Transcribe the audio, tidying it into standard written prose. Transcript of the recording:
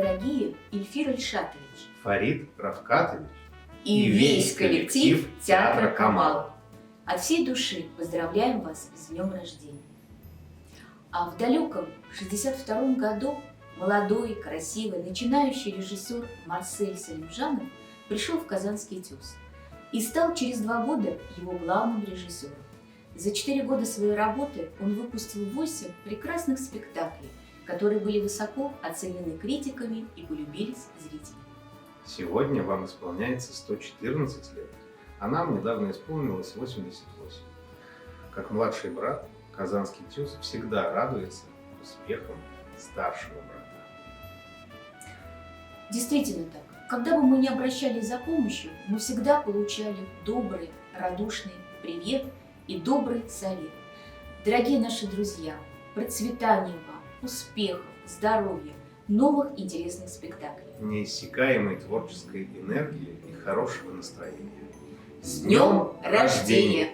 дорогие Ильфир Ильшатович Фарид Равкатович и весь коллектив театра «Камал». От всей души поздравляем вас с днем рождения. А в далеком 1962 году молодой, красивый, начинающий режиссер Марсель Салимжанов пришел в Казанский ТЮЗ и стал через 2 года его главным режиссером. За 4 года своей работы он выпустил 8 прекрасных спектаклей, которые были высоко оценены критиками и полюбились зрителям. Сегодня вам исполняется 114 лет, а нам недавно исполнилось 88. Как младший брат, Казанский ТЮЗ всегда радуется успехам старшего брата. Действительно так. Когда бы мы ни обращались за помощью, мы всегда получали добрый, радушный привет и добрый совет. Дорогие наши друзья, процветания вам, успехов, здоровья, новых интересных спектаклей. Неиссякаемой творческой энергии и хорошего настроения. С днем рождения!